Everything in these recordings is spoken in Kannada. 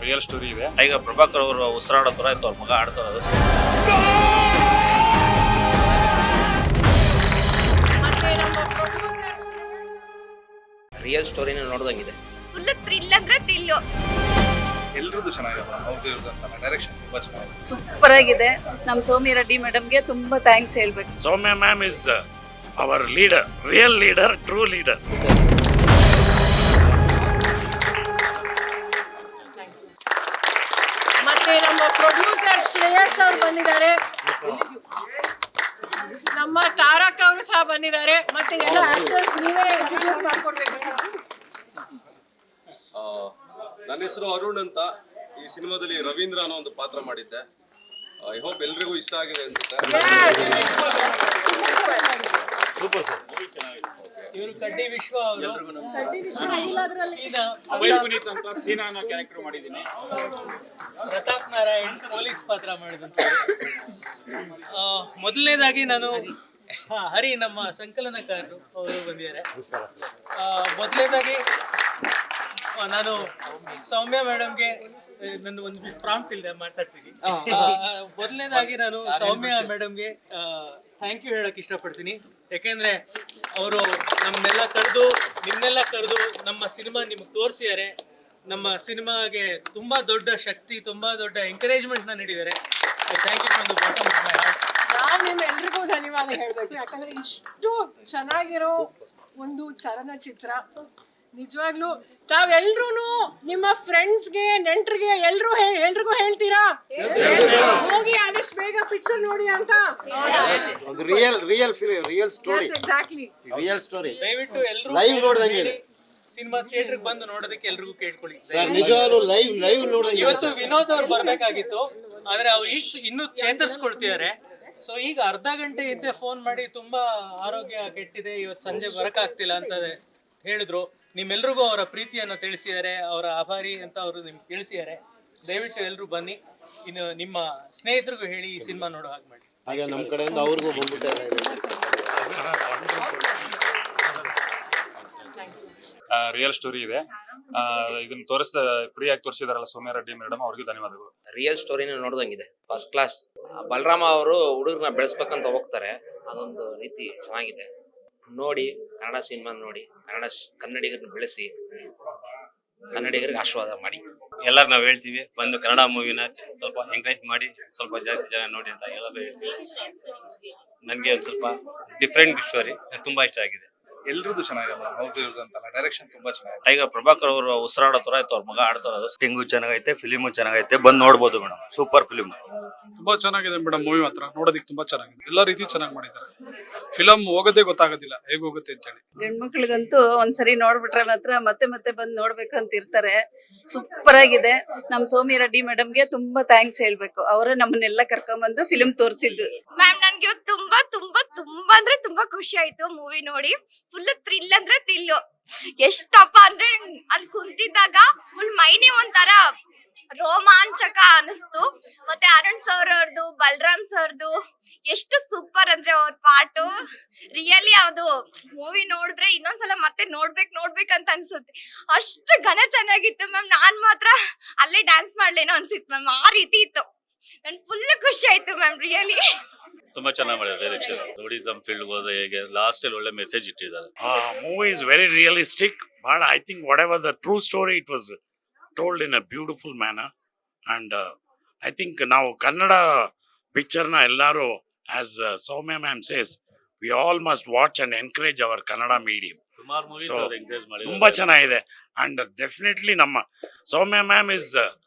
ರಿಯಲ್ ಸ್ಟೋರಿ ಇದೆ. ಈಗ ಪ್ರಭಾಕರ್ ಅವರು ಉಸಿರಾಡೋ ಥರ ಇತ್ತು, ಅವ್ರ ಮಗ ಆಡ್ತಾರದು. ರಿಯಲ್ ಸ್ಟೋರಿನ ನೋಡ್ದಂಗಿದೆ. ಫುಲ್ ಥ್ರಿಲ್ ಅಂದ್ರೆ ಥ್ರಿಲ್. ಎಲ್ರದ್ದು ಚೆನ್ನಾಗಿದೆ, ಅವ್ರದ್ದು ಡೈರೆಕ್ಷನ್ ತುಂಬಾ ಚೆನ್ನಾಗಿದೆ, ಸೂಪರ್ ಆಗಿದೆ. ನಮ್ಮ ಸೌಮ್ಯ ರೆಡ್ಡಿ ಮೇಡಮ್ಗೆ ತುಂಬಾ ಥ್ಯಾಂಕ್ಸ್ ಹೇಳ್ಬೇಕು. Soumya ma'am is our leader, real leader, true leader. ಮತ್ತೆ ನಮ್ಮ ಪ್ರೊಡ್ಯೂಸರ್ ಶ್ರೇಯಸ್ ಅವ್ರು ಬಂದಿದ್ದಾರೆ, ನಮ್ಮ ತಾರಕ್ ಅವರು ಸಹ ಬಂದಿದ್ದಾರೆ. ಮತ್ತೆ ಎಲ್ಲ ಆಕ್ಟರ್ಸ್ ನೀವೇ ಇಂಟ್ರೊಡ್ಯೂಸ್ ಮಾಡ್ಕೊಡ್ಬೇಕು ಸರ್. ನನ್ನ ಹೆಸರು ಅರುಣ್ ಅಂತ. ಈ ಸಿನಿಮಾದಲ್ಲಿ ರವೀಂದ್ರ ಅನ್ನೋ ಒಂದು ಪಾತ್ರ ಮಾಡಿದ್ದೆ. ಐ ಹೋಪ್ ಎಲ್ರಿಗೂ ಇಷ್ಟ ಆಗಿದೆ ಅನ್ಸುತ್ತೆ. ಇವರು ಕಡ್ಡಿ ವಿಶ್ವ ಅವರು ಸೀನಾ ಅನ್ನೋ ಕ್ಯಾರೆಕ್ಟರ್ ಮಾಡಿದ್ದೀನಿ. ಪ್ರತಾಪ್ ನಾರಾಯಣ್ ಪೊಲೀಸ್ ಪಾತ್ರ ಮಾಡಿದಂತ. ಮೊದಲನೇದಾಗಿ ನಾನು ಹರಿ ನಮ್ಮ ಸಂಕಲನಕಾರರು ಅವರು ಬಂದಿದ್ದಾರೆ. ಮೊದಲನೇದಾಗಿ ನಾನು ಸೌಮ್ಯ ಮೇಡಮ್ಗೆ ನನ್ನ ಒಂದು ಪ್ರಾಂಪ್ಟ್ ಇಲ್ಲದೆ ಮಾತಾಡ್ತೀನಿ. ಮೊದಲನೇದಾಗಿ ನಾನು ಸೌಮ್ಯ ಮೇಡಮ್ಗೆ ಥ್ಯಾಂಕ್ ಯು ಹೇಳಕ್ ಇಷ್ಟಪಡ್ತೀನಿ. ಯಾಕೆಂದ್ರೆ ಅವರು ನಮ್ಮನ್ನೆಲ್ಲ ಕರೆದು ನಿಮ್ನೆಲ್ಲ ಕರೆದು ನಮ್ಮ ಸಿನಿಮಾ ನಿಮ್ಗೆ ತೋರಿಸಿದ್ದಾರೆ. ನಮ್ಮ ಸಿನಿಮಾಗೆ ತುಂಬಾ ದೊಡ್ಡ ಶಕ್ತಿ, ತುಂಬಾ ದೊಡ್ಡ ಎಂಕರೇಜ್ಮೆಂಟ್ನ ನೀಡಿದ್ದಾರೆ. Thank you from the bottom of my heart. ನಾವು ನಿಮ್ಮ ಎಲ್ರಿಗೂ ಧನ್ಯವಾದ ಹೇಳ್ಬೇಕು. ಯಾಕಂದ್ರೆ ಇಷ್ಟು ಚೆನ್ನಾಗಿರೋ ಒಂದು ಚಲನಚಿತ್ರ ನಿಜವಾಗ್ಲೂ ತಾವೆಲ್ರೂ ನಿಮ್ಮ ಫ್ರೆಂಡ್ಸ್ಗೆ, ನೆಂಟರಿಗೆ ಎಲ್ರಿಗೂ ಹೇಳ್ತೀರಾ ಹೋಗಿ ಆದಷ್ಟು ಬೇಗ ಪಿಕ್ಚರ್ ನೋಡಿ ಅಂತ. ಒಂದು real film, real story, exactly real story. ದಯವಿಟ್ಟು ಎಲ್ಲರೂ ಲೈವ್ ನೋಡ್ದಂಗೆ ಇದೆ. ಸಿನಿಮಾ ಥಿಯೇಟರ್ಗೆ ಬಂದು ನೋಡೋದಕ್ಕೆ ಎಲ್ರಿಗೂ ಕೇಳ್ಕೊಳ್ಳಿ ಸರ್, ನಿಜವಾಗ್ಲೂ ಲೈವ್ ನೋಡ್ದಂಗೆ. ಇವತ್ತು ವಿನೋದ್ ಅವ್ರು ಬರ್ಬೇಕಾಗಿತ್ತು, ಆದ್ರೆ ಅವ್ರು ಈಗ ಇನ್ನೂ ಚೇತರಿಸ್ಕೊಳ್ತಿದ್ದಾರೆ. ಸೊ ಈಗ ಅರ್ಧ ಗಂಟೆ ಹಿಂದೆ ಫೋನ್ ಮಾಡಿ ತುಂಬಾ ಆರೋಗ್ಯ ಕೆಟ್ಟಿದೆ, ಇವತ್ತು ಸಂಜೆ ಬರಕಾಗ್ತಿಲ್ಲ ಅಂತ ಹೇಳಿದ್ರು. ನಿಮ್ಮೆಲ್ರಿಗೂ ಅವರ ಪ್ರೀತಿಯನ್ನು ತಿಳಿಸಿದ್ದಾರೆ, ಅವರ ಆಭಾರಿ ಅಂತ ಅವರು ನಿಮ್ಗೆ ತಿಳಿಸಿದ್ದಾರೆ. ದಯವಿಟ್ಟು ಎಲ್ಲರೂ ಬನ್ನಿ. ಇನ್ನು ನಿಮ್ಮ ಸ್ನೇಹಿತರಿಗೂ ಹೇಳಿ ಈ ಸಿನಿಮಾ ನೋಡೋ ಹಾಗೆ ಮಾಡಿ. ಹಾಗೆ ನಮ್ಮ ಕಡೆಯಿಂದ ಅವ್ರಿಗೂ ಬಂದ್ಬಿಟ್ಟೆ. ರಿಯಲ್ ಸ್ಟೋರಿ ಇದೆ. ಇದನ್ನ ಫ್ರೀಯಾಗಿ ತೋರಿಸಿದಾರಲ್ಲ ಸೌಮ್ಯ ರೆಡ್ಡಿ ಮೇಡಮ್, ಅವ್ರಿಗೂ ಧನ್ಯವಾದಗಳು. ರಿಯಲ್ ಸ್ಟೋರಿನ ನೋಡ್ದಂಗಿದೆ, ಫಸ್ಟ್ ಕ್ಲಾಸ್. ಬಲರಾಮ ಅವರು ಹುಡುಗರನ್ನ ಬೆಳೆಸ್ಬೇಕಂತ ಹೋಗ್ತಾರೆ, ಅದೊಂದು ರೀತಿ ಚೆನ್ನಾಗಿದೆ. ನೋಡಿ, ಕನ್ನಡ ಸಿನಿಮಾ ನೋಡಿ, ಕನ್ನಡಿಗರನ್ನ ಬೆಳೆಸಿ, ಕನ್ನಡಿಗರಿಗೆ ಆಶೀರ್ವಾದ ಮಾಡಿ. ಎಲ್ಲರೂ ನಾವು ಹೇಳ್ತೀವಿ, ಬಂದು ಕನ್ನಡ ಮೂವಿನ ಸ್ವಲ್ಪ ಎಂಕರೇಜ್ ಮಾಡಿ, ಸ್ವಲ್ಪ ಜಾಸ್ತಿ ಜನ ನೋಡಿ ಅಂತ ಎಲ್ಲರೂ ಹೇಳ್ತೀವಿ. ನನಗೆ ಒಂದು ಸ್ವಲ್ಪ ಡಿಫ್ರೆಂಟ್ ಸ್ಟೋರಿ ತುಂಬಾ ಇಷ್ಟ ಆಗಿದೆ. ಎಲ್ರದ್ದು ಚೆನ್ನಾಗಿದೆ, ಅವ್ರದ್ದು ಡೈರೆಕ್ಷನ್ ತುಂಬಾ ಚೆನ್ನಾಗಿದೆ. ಈಗ ಪ್ರಭಾಕರ್ ಅವರು ಉಸಿರಾಡೋ ಥರ ಇತ್ತು, ಅವ್ರ ಮಗ ಆಡ್ತಾರದು. ಸ್ಟಿಂಗು ಚೆನ್ನಾಗೈತೆ, ಫಿಲಿಮು ಚೆನ್ನಾಗೈತೆ, ಬಂದು ನೋಡ್ಬೋದು ಮೇಡಮ್. ಸೂಪರ್ ಫಿಲಿಮ್, ತುಂಬಾ ಚೆನ್ನಾಗಿದೆ ಮೇಡಮ್. ಮೂವಿ ಮಾತ್ರ ನೋಡೋದಿಕ್ ತುಂಬಾ ಚೆನ್ನಾಗಿದೆ, ಎಲ್ಲಾ ರೀತಿ ಚೆನ್ನಾಗಿ ಮಾಡಿದ್ದಾರೆ. ಫಿಲಮ್ ಹೋಗೋದೇ ಗೊತ್ತಾಗೋದಿಲ್ಲ ಹೇಗ್ ಹೋಗುತ್ತೆ ಅಂತ ಹೇಳಿ. ಹೆಣ್ಮಕ್ಳಿಗಂತೂ ಒಂದ್ಸರಿ ನೋಡ್ಬಿಟ್ರೆ ಮಾತ್ರ ಮತ್ತೆ ಮತ್ತೆ ಬಂದು ನೋಡ್ಬೇಕಂತ ಇರ್ತಾರೆ. ಸೂಪರ್ ಆಗಿದೆ. ನಮ್ಮ ಸೌಮ್ಯ ರೆಡ್ಡಿ ಮೇಡಮ್ಗೆ ತುಂಬಾ ಥ್ಯಾಂಕ್ಸ್ ಹೇಳ್ಬೇಕು. ಅವರೇ ನಮ್ಮನ್ನೆಲ್ಲ ಕರ್ಕೊಂಡ್ಬಂದು ಫಿಲ್ಮ್ ತೋರಿಸಿದ್ದು. ಮ್ಯಾಮ್, ನನ್ಗೆ ಇವತ್ತು ತುಂಬಾ ತುಂಬಾ ತುಂಬಾ ಅಂದ್ರೆ ತುಂಬಾ ಖುಷಿ ಆಯ್ತು ಮೂವಿ ನೋಡಿ. ಫುಲ್ ಥ್ರಿಲ್ ಅಂದ್ರೆ ಥ್ರಿಲ್. ಎಷ್ಟಪ್ಪ ಅಂದ್ರೆ ಅಲ್ಲಿ ಕುಂತಿದ್ದಾಗ ಫುಲ್ ಮೈನೇ ಒಂಥರ ರೋಮಾಂಚಕ ಅನಿಸ್ತು. ಮತ್ತೆ ಅರುಣ್ ಸರ್ ಅವ್ರದ್ದು, ಬಲರಾಮ್ ಸರ್ದು ಎಷ್ಟು ಸೂಪರ್ ಅಂದ್ರೆ ಅವ್ರ ಪಾಟು. ರಿಯಲಿ ಅದು ಮೂವಿ ನೋಡಿದ್ರೆ ಇನ್ನೊಂದ್ಸಲ ಮತ್ತೆ ನೋಡ್ಬೇಕಂತ ಅನ್ಸುತ್ತೆ. ಅಷ್ಟು ಘನ ಚೆನ್ನಾಗಿತ್ತು ಮ್ಯಾಮ್. ನಾನ್ ಮಾತ್ರ ಅಲ್ಲೇ ಡ್ಯಾನ್ಸ್ ಮಾಡ್ಲೇನೋ ಅನ್ಸಿತ್ತು ಮ್ಯಾಮ್, ಆ ರೀತಿ ಇತ್ತು. ನನ್ ಫುಲ್ ಖುಷಿ ಆಯ್ತು ಮ್ಯಾಮ್, ರಿಯಲಿ. ತುಂಬಾ ಚೆನ್ನಾಗಿ ಮಾಡಿದ್ದಾರೆ ಡೈರೆಕ್ಷನ್. ಟೂರಿಸಂ ಫೀಲ್ಡ್ ಹೋದ ಹೇಗೆ ಲಾಸ್ಟ್ ಅಲ್ಲಿ ಒಳ್ಳೆ ಮೆಸೇಜ್ ಇಟ್ಟಿದ್ದಾರೆ. Movie is very realistic. ಬಹಳ I think whatever the true story, it was told in a beautiful manner, and I think now kannada picture na ellaru, as Soumya ma'am says, we all must watch and encourage our kannada medium. ಸುಮಾರು ಮೂವೀಸ್ ಅವರು ಎಂಕರೇಜ್ ಮಾಡಿದ್ದಾರೆ, ತುಂಬಾ ಚೆನ್ನಾಗಿದೆ. And definitely ನಮ್ಮ Soumya ma'am is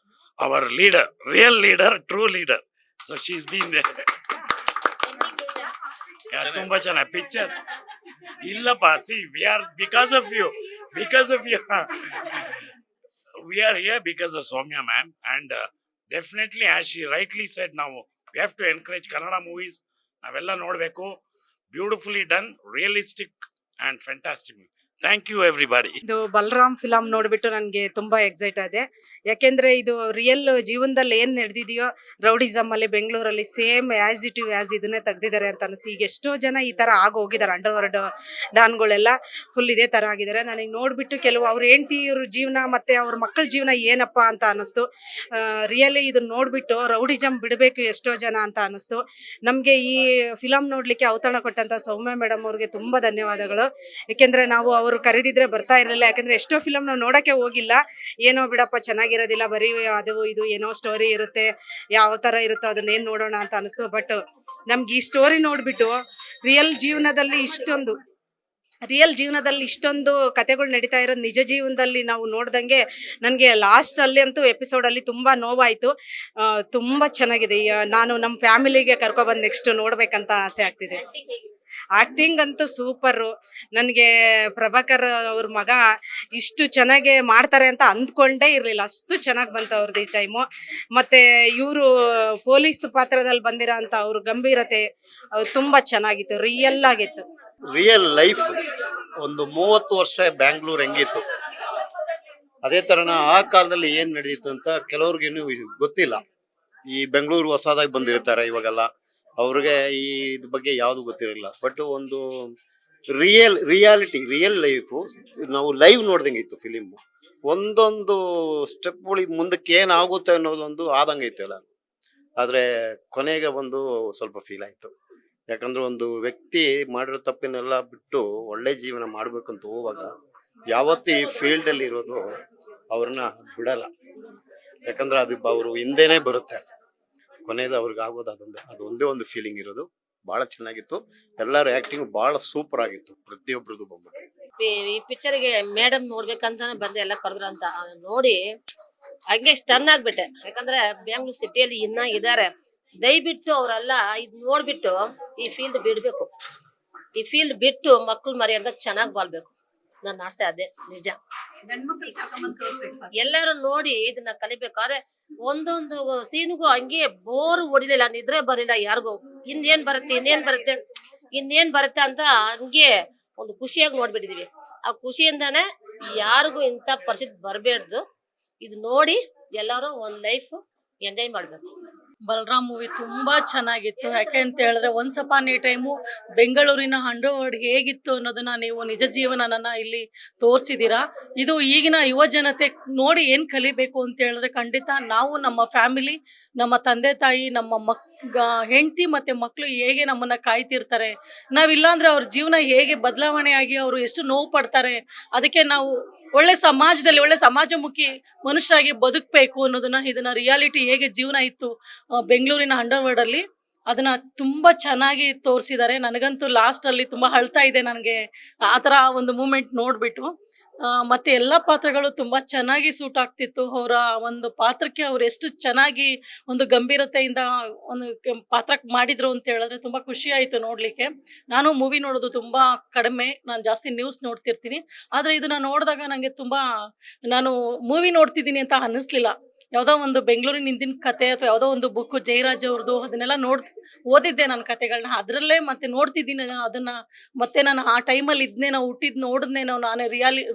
our leader, real leader, true leader. So she's been there. ತುಂಬಾ ಚೆನ್ನಾಗಿ ಪಿಕ್ಚರ್. ಇಲ್ಲಪ್ಪ, see, we are because of you. We are here because of Soumya ma'am, and definitely, as she rightly said, now we have to encourage Kannada movies. Navella nodbeku. Beautifully done, realistic and fantastic. Thank you, everybody. ಇದು ಬಲರಾಮ್ ಫಿಲಮ್ ನೋಡ್ಬಿಟ್ಟು ನನಗೆ ತುಂಬಾ ಎಕ್ಸೈಟ್ ಆದೆ. ಯಾಕೆಂದ್ರೆ ಇದು ರಿಯಲ್ ಜೀವನದಲ್ಲಿ ಏನ್ ನಡೆದಿದೆಯೋ ರೌಡಿಸಮ್ ಅಲ್ಲಿ ಬೆಂಗಳೂರಲ್ಲಿ ಸೇಮ್ ಆಸ್ ಇಟ್ ಆಸ್ ಇದನ್ನೇ ತೆಗ್ದಿದ್ದಾರೆ ಅಂತ ಅನಿಸ್ತು. ಈಗ ಎಷ್ಟೋ ಜನ ಈ ತರ ಆಗ ಹೋಗಿದ್ದಾರೆ, ಅಂಡರ್ವರ್ಲ್ಡ್ ಡಾನ್ಗಳೆಲ್ಲ ಫುಲ್ ಇದೇ ತರ ಆಗಿದ್ದಾರೆ. ನನಗೆ ನೋಡ್ಬಿಟ್ಟು ಕೆಲವು ಅವ್ರ ಹೆಂಡತಿಯವ್ರ ಜೀವನ ಮತ್ತೆ ಅವ್ರ ಮಕ್ಕಳ ಜೀವನ ಏನಪ್ಪ ಅಂತ ಅನಿಸ್ತು. ರಿಯಲಿ ಇದನ್ನ ನೋಡ್ಬಿಟ್ಟು ರೌಡಿಸಮ್ ಬಿಡಬೇಕು ಎಷ್ಟೋ ಜನ ಅಂತ ಅನಿಸ್ತು. ನಮ್ಗೆ ಈ ಫಿಲಮ್ ನೋಡ್ಲಿಕ್ಕೆ ಔತಣ ಕೊಟ್ಟಂತ ಸೌಮ್ಯ ಮೇಡಮ್ ಅವ್ರಿಗೆ ತುಂಬಾ ಧನ್ಯವಾದಗಳು. ಯಾಕೆಂದ್ರೆ ನಾವು ಅವ್ರು ಕರೆದಿದ್ರೆ ಬರ್ತಾ ಇರಲಿಲ್ಲ. ಯಾಕಂದ್ರೆ ಎಷ್ಟೋ ಫಿಲಮ್ ನಾವು ನೋಡಕ್ಕೆ ಹೋಗಿಲ್ಲ, ಏನೋ ಬಿಡಪ್ಪ ಚೆನ್ನಾಗಿರೋದಿಲ್ಲ, ಬರೀ ಅದು ಇದು ಏನೋ ಸ್ಟೋರಿ ಇರುತ್ತೆ, ಯಾವ ತರ ಇರುತ್ತೋ ಅದನ್ನೇನ್ ನೋಡೋಣ ಅಂತ ಅನಿಸ್ತು. ಬಟ್ ನಮ್ಗೆ ಈ ಸ್ಟೋರಿ ನೋಡ್ಬಿಟ್ಟು ರಿಯಲ್ ಜೀವನದಲ್ಲಿ ಇಷ್ಟೊಂದು ಕತೆಗಳು ನಡೀತಾ ಇರೋದು ನಿಜ ಜೀವನದಲ್ಲಿ ನಾವು ನೋಡ್ದಂಗೆ ನನಗೆ ಲಾಸ್ಟ್ ಅಲ್ಲಿ ಅಂತೂ ಎಪಿಸೋಡ್ ಅಲ್ಲಿ ತುಂಬಾ ನೋವಾಯ್ತು. ತುಂಬಾ ಚೆನ್ನಾಗಿದೆ. ನಾನು ನಮ್ಮ ಫ್ಯಾಮಿಲಿಗೆ ಕರ್ಕೊಬಂದು ನೆಕ್ಸ್ಟ್ ನೋಡ್ಬೇಕಂತ ಆಸೆ ಆಗ್ತಿದೆ. ಆಕ್ಟಿಂಗ್ ಅಂತೂ ಸೂಪರು. ನನಗೆ ಪ್ರಭಾಕರ್ ಅವ್ರ ಮಗ ಇಷ್ಟು ಚೆನ್ನಾಗಿ ಮಾಡ್ತಾರೆ ಅಂತ ಅಂದ್ಕೊಂಡೇ ಇರಲಿಲ್ಲ, ಅಷ್ಟು ಚೆನ್ನಾಗಿ ಬಂತು ಅವ್ರದ್ದು ಈ ಟೈಮು. ಮತ್ತೆ ಇವರು ಪೊಲೀಸ್ ಪಾತ್ರದಲ್ಲಿ ಬಂದಿರೋ ಅಂತ ಅವ್ರ ಗಂಭೀರತೆ ತುಂಬಾ ಚೆನ್ನಾಗಿತ್ತು, ರಿಯಲ್ ಆಗಿತ್ತು. ರಿಯಲ್ ಲೈಫ್ ಒಂದು 30 ವರ್ಷ ಬ್ಯಾಂಗ್ಳೂರ್ ಹೆಂಗಿತ್ತು ಅದೇ ತರನ ಆ ಕಾಲದಲ್ಲಿ ಏನ್ ನಡೆದಿತ್ತು ಅಂತ ಕೆಲವ್ರಿಗೇನು ಗೊತ್ತಿಲ್ಲ. ಈ ಬೆಂಗಳೂರು ಹೊಸದಾಗಿ ಬಂದಿರ್ತಾರೆ ಇವಾಗೆಲ್ಲ, ಅವ್ರಿಗೆ ಈ ಇದ್ ಬಗ್ಗೆ ಯಾವ್ದು ಗೊತ್ತಿರಲಿಲ್ಲ. ಬಟ್ ಒಂದು ರಿಯಲ್ ಲೈಫು ನಾವು ಲೈವ್ ನೋಡ್ದಂಗಿತ್ತು ಫಿಲಿಮ್. ಒಂದೊಂದು ಸ್ಟೆಪ್ಗಳಿಗೆ ಮುಂದಕ್ಕೆ ಏನಾಗುತ್ತೆ ಅನ್ನೋದೊಂದು ಆದಂಗೈತೆ ಎಲ್ಲ. ಆದ್ರೆ ಕೊನೆಗೆ ಒಂದು ಸ್ವಲ್ಪ ಫೀಲ್ ಆಯ್ತು. ಯಾಕಂದ್ರೆ ಒಂದು ವ್ಯಕ್ತಿ ಮಾಡಿರೋ ತಪ್ಪಿನೆಲ್ಲ ಬಿಟ್ಟು ಒಳ್ಳೆ ಜೀವನ ಮಾಡ್ಬೇಕಂತ ಹೋಗುವಾಗ ಯಾವತ್ತೂ ಈ ಫೀಲ್ಡ್ ಅಲ್ಲಿ ಇರೋದು ಅವ್ರನ್ನ ಬಿಡಲ್ಲ. ಯಾಕಂದ್ರೆ ಅದು ಅವರು ಹಿಂದೆನೆ ಬರುತ್ತೆ, ಕೊನೆಯದು ಅವ್ರಿಗೆ ಆಗೋದು ಅದೊಂದೇ ಒಂದು ಫೀಲಿಂಗ್ ಇರೋದು. ಬಹಳ ಚೆನ್ನಾಗಿತ್ತು. ಎಲ್ಲರ ಆಕ್ಟಿಂಗ್ ಬಹಳ ಸೂಪರ್ ಆಗಿತ್ತು, ಪ್ರತಿಯೊಬ್ಬರದು ಬಂದ್ಬಿಟ್ಟು. ಈ ಪಿಕ್ಚರ್ಗೆ ಮೇಡಮ್ ನೋಡ್ಬೇಕಂತಾನೆ ಬಂದೆ, ಎಲ್ಲ ಕರೆದ್ರು ಅಂತ ನೋಡಿ ಹಂಗೆ ಸ್ಟನ್ ಆಗ್ಬಿಟ್ಟೆ. ಯಾಕಂದ್ರೆ ಬೆಂಗಳೂರು ಸಿಟಿಯಲ್ಲಿ ಇನ್ನ ಇದಾರೆ, ದಯವಿಟ್ಟು ಅವರೆಲ್ಲ ಇದ್ ನೋಡ್ಬಿಟ್ಟು ಈ ಫೀಲ್ಡ್ ಬಿಡ್ಬೇಕು. ಈ ಫೀಲ್ಡ್ ಬಿಟ್ಟು ಮಕ್ಳು ಮರಿ ಅಂತ ಚೆನ್ನಾಗಿ ಬಾಳ್ಬೇಕು. ನನ್ನ ಆಸೆ ಅದೇ, ನಿಜ. ಎಲ್ಲರೂ ನೋಡಿ ಇದನ್ನ ಕಲಿಬೇಕಾದ್ರೆ ಒಂದೊಂದು ಸೀನ್ಗೂ ಹಂಗೆ ಬೋರ್ ಹೊಡಿಲಿಲ್ಲ, ನಿದ್ರೆ ಬರಲಿಲ್ಲ ಯಾರಿಗೂ. ಇನ್ನೇನ್ ಬರುತ್ತೆ ಅಂತ ಹಂಗೆ ಒಂದು ಖುಷಿಯಾಗಿ ನೋಡ್ಬಿಟ್ಟಿದೀವಿ. ಆ ಖುಷಿಯಿಂದಾನೆ ಯಾರಿಗೂ ಇಂಥ ಪರಿಸ್ಥಿತಿ ಬರಬೇಡ್ದು. ಇದು ನೋಡಿ ಎಲ್ಲರೂ ಒಂದ್ ಲೈಫ್ ಎಂಜಾಯ್ ಮಾಡ್ಬೇಕು. ಬಲರಾಮ್ ಮೂವಿ ತುಂಬಾ ಚೆನ್ನಾಗಿತ್ತು. ಯಾಕೆ ಅಂತ ಹೇಳಿದ್ರೆ ಒನ್ಸ್ ಅಪಾನ್ ಎ ಟೈಮು ಬೆಂಗಳೂರಿನ ಅಂಡರ್ವರ್ಲ್ಡ್ ಹೇಗಿತ್ತು ಅನ್ನೋದನ್ನ ನೀವು ನಿಜ ಜೀವನನ ಇಲ್ಲಿ ತೋರಿಸಿದೀರಾ. ಇದು ಈಗಿನ ಯುವ ಜನತೆ ನೋಡಿ ಏನ್ ಕಲಿಬೇಕು ಅಂತ ಹೇಳಿದ್ರೆ, ಖಂಡಿತ ನಾವು ನಮ್ಮ ಫ್ಯಾಮಿಲಿ, ನಮ್ಮ ತಂದೆ ತಾಯಿ, ನಮ್ಮ ಹೆಂಡತಿ ಮತ್ತೆ ಮಕ್ಕಳು ಹೇಗೆ ನಮ್ಮನ್ನ ಕಾಯ್ತಿರ್ತಾರೆ, ನಾವಿಲ್ಲಾಂದ್ರೆ ಅವ್ರ ಜೀವನ ಹೇಗೆ ಬದಲಾವಣೆ ಆಗಿ ಅವರು ಎಷ್ಟು ನೋವು ಪಡ್ತಾರೆ. ಅದಕ್ಕೆ ನಾವು ಒಳ್ಳೆ ಸಮಾಜದಲ್ಲಿ ಒಳ್ಳೆ ಸಮಾಜಮುಖಿ ಮನುಷ್ಯರಾಗಿ ಬದುಕಬೇಕು ಅನ್ನೋದನ್ನ, ಇದನ್ನ ರಿಯಾಲಿಟಿ ಹೇಗೆ ಜೀವನ ಇತ್ತು ಬೆಂಗಳೂರಿನ ಅಂಡರ್ವರ್ಲ್ಡ್ ಅಲ್ಲಿ, ಅದನ್ನ ತುಂಬಾ ಚೆನ್ನಾಗಿ ತೋರಿಸಿದ್ದಾರೆ. ನನಗಂತೂ ಲಾಸ್ಟ್ ಅಲ್ಲಿ ತುಂಬಾ ಅಳ್ತಾ ಇದೆ ನನಗೆ ಆ ತರ ಒಂದು ಮೂಮೆಂಟ್ ನೋಡ್ಬಿಟ್ಟು. ಮತ್ತೆ ಎಲ್ಲ ಪಾತ್ರಗಳು ತುಂಬಾ ಚೆನ್ನಾಗಿ ಸೂಟ್ ಆಗ್ತಿತ್ತು. ಅವರ ಒಂದು ಪಾತ್ರಕ್ಕೆ ಅವ್ರು ಎಷ್ಟು ಚೆನ್ನಾಗಿ ಒಂದು ಗಂಭೀರತೆಯಿಂದ ಒಂದು ಪಾತ್ರ ಮಾಡಿದ್ರು ಅಂತ ಹೇಳಿದ್ರೆ ತುಂಬಾ ಖುಷಿ ಆಯ್ತು ನೋಡ್ಲಿಕ್ಕೆ. ನಾನು ಮೂವಿ ನೋಡೋದು ತುಂಬಾ ಕಡಿಮೆ, ನಾನು ಜಾಸ್ತಿ ನ್ಯೂಸ್ ನೋಡ್ತಿರ್ತೀನಿ. ಆದ್ರೆ ಇದನ್ನ ನೋಡಿದಾಗ ನಂಗೆ ತುಂಬಾ, ನಾನು ಮೂವಿ ನೋಡ್ತಿದ್ದೀನಿ ಅಂತ ಅನ್ನಿಸ್ಲಿಲ್ಲ. ಯಾವುದೋ ಒಂದು ಬೆಂಗಳೂರಿನ ಹಿಂದಿನ ಕತೆ ಅಥವಾ ಯಾವುದೋ ಒಂದು ಬುಕ್ ಜಯರಾಜ್ ಅವ್ರದ್ದು, ಅದನ್ನೆಲ್ಲ ಓದಿದ್ದೆ ನಾನು ಕತೆಗಳನ್ನ, ಅದರಲ್ಲೇ ಮತ್ತೆ ನೋಡ್ತಿದ್ದೀನಿ ಅದನ್ನ. ಮತ್ತೆ ನಾನು ಆ ಟೈಮಲ್ಲಿ ಇದ್ನೇನೋ, ನೋಡಿದ್ನೇನೋ ನಾನು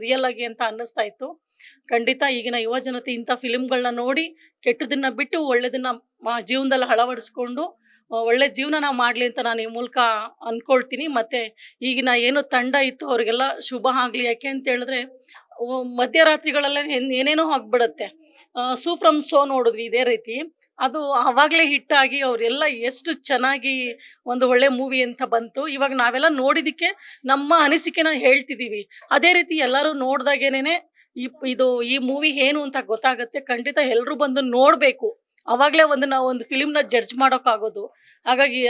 ರಿಯಲ್ ಆಗಿ ಅಂತ ಅನ್ನಿಸ್ತಾ ಇತ್ತು. ಖಂಡಿತ ಈಗಿನ ಯುವ ಜನತೆ ಇಂಥ ಫಿಲಿಮ್ಗಳನ್ನ ನೋಡಿ ಕೆಟ್ಟದನ್ನ ಬಿಟ್ಟು ಒಳ್ಳೆದನ್ನ ಜೀವನದಲ್ಲಿ ಅಳವಡಿಸ್ಕೊಂಡು ಒಳ್ಳೆ ಜೀವನ ಮಾಡ್ಲಿ ಅಂತ ನಾನು ಈ ಮೂಲಕ ಅನ್ಕೊಳ್ತೀನಿ. ಮತ್ತೆ ಈಗಿನ ಏನು ತಂಡ ಇತ್ತು ಅವ್ರಿಗೆಲ್ಲ ಶುಭ ಆಗ್ಲಿ. ಯಾಕೆ ಅಂತ ಹೇಳಿದ್ರೆ ಮಧ್ಯರಾತ್ರಿಗಳೆಲ್ಲ ಏನೇನೋ ಆಗ್ಬಿಡತ್ತೆ. ಸೂ ಫ್ರಮ್ ಸೋ ನೋಡಿದ್ವಿ ಇದೇ ರೀತಿ, ಅದು ಅವಾಗಲೇ ಹಿಟ್ ಆಗಿ ಅವರೆಲ್ಲ ಎಷ್ಟು ಚೆನ್ನಾಗಿ ಒಂದು ಒಳ್ಳೆ ಮೂವಿ ಅಂತ ಬಂತು. ಇವಾಗ ನಾವೆಲ್ಲ ನೋಡಿದಕ್ಕೆ ನಮ್ಮ ಅನಿಸಿಕೆನ ಹೇಳ್ತಿದೀವಿ. ಅದೇ ರೀತಿ ಎಲ್ಲರೂ ನೋಡ್ದಾಗೇನೆ ಈ ಮೂವಿ ಏನು ಅಂತ ಗೊತ್ತಾಗುತ್ತೆ. ಖಂಡಿತ ಎಲ್ಲರೂ ಬಂದು ನೋಡ್ಬೇಕು, ಅವಾಗಲೇ ನಾವು ಒಂದು ಫಿಲಿಮ್ನ ಜಡ್ಜ್ ಮಾಡೋಕ್ಕಾಗೋದು. ಹಾಗಾಗಿ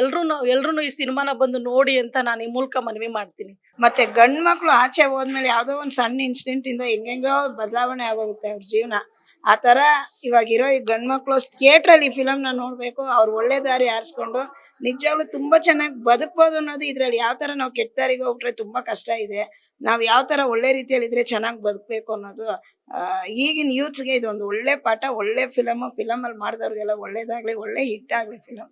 ಎಲ್ರು ಈ ಸಿನಿಮಾನ ಬಂದು ನೋಡಿ ಅಂತ ನಾನು ಈ ಮೂಲಕ ಮನವಿ ಮಾಡ್ತೀನಿ. ಮತ್ತೆ ಗಂಡ್ ಮಕ್ಳು ಆಚೆ ಹೋದ್ಮೇಲೆ ಯಾವ್ದೋ ಒಂದ್ ಸಣ್ಣ ಇನ್ಸಿಡೆಂಟ್ ಇಂದ ಹೆಂಗೆಂಗೋ ಬದಲಾವಣೆ ಆಗೋಗುತ್ತೆ ಅವ್ರ ಜೀವನ. ಆ ತರ ಇವಾಗಿರೋ ಈ ಗಂಡ್ಮಕ್ಳು ಥಿಯೇಟರ್ ಅಲ್ಲಿ ಫಿಲಮ್ ನ ನೋಡ್ಬೇಕು, ಅವ್ರು ಒಳ್ಳೆ ದಾರಿ ಆರಿಸ್ಕೊಂಡು ನಿಜವಾಗ್ಲೂ ತುಂಬಾ ಚೆನ್ನಾಗಿ ಬದುಕ್ಬೋದು ಅನ್ನೋದು. ಇದ್ರಲ್ಲಿ ಯಾವ ತರ ನಾವು ಕೆಟ್ಟ ದಾರಿಗೆ ಹೋಗ್ಬಿಟ್ರೆ ತುಂಬಾ ಕಷ್ಟ ಇದೆ. ನಾವ್ ಯಾವ ತರ ಒಳ್ಳೆ ರೀತಿಯಲ್ಲಿ ಇದ್ರೆ ಚೆನ್ನಾಗಿ ಬದುಕ್ಬೇಕು ಅನ್ನೋದು ಈಗಿನ ಯೂತ್ಸ್ಗೆ ಇದೊಂದು ಒಳ್ಳೆ ಪಾಠ, ಒಳ್ಳೆ ಫಿಲಮ್ ಅಲ್ಲಿ ಮಾಡಿದವ್ರಿಗೆಲ್ಲ ಒಳ್ಳೇದಾಗ್ಲಿ, ಒಳ್ಳೆ ಹಿಟ್ ಆಗ್ಲಿ ಫಿಲಮ್.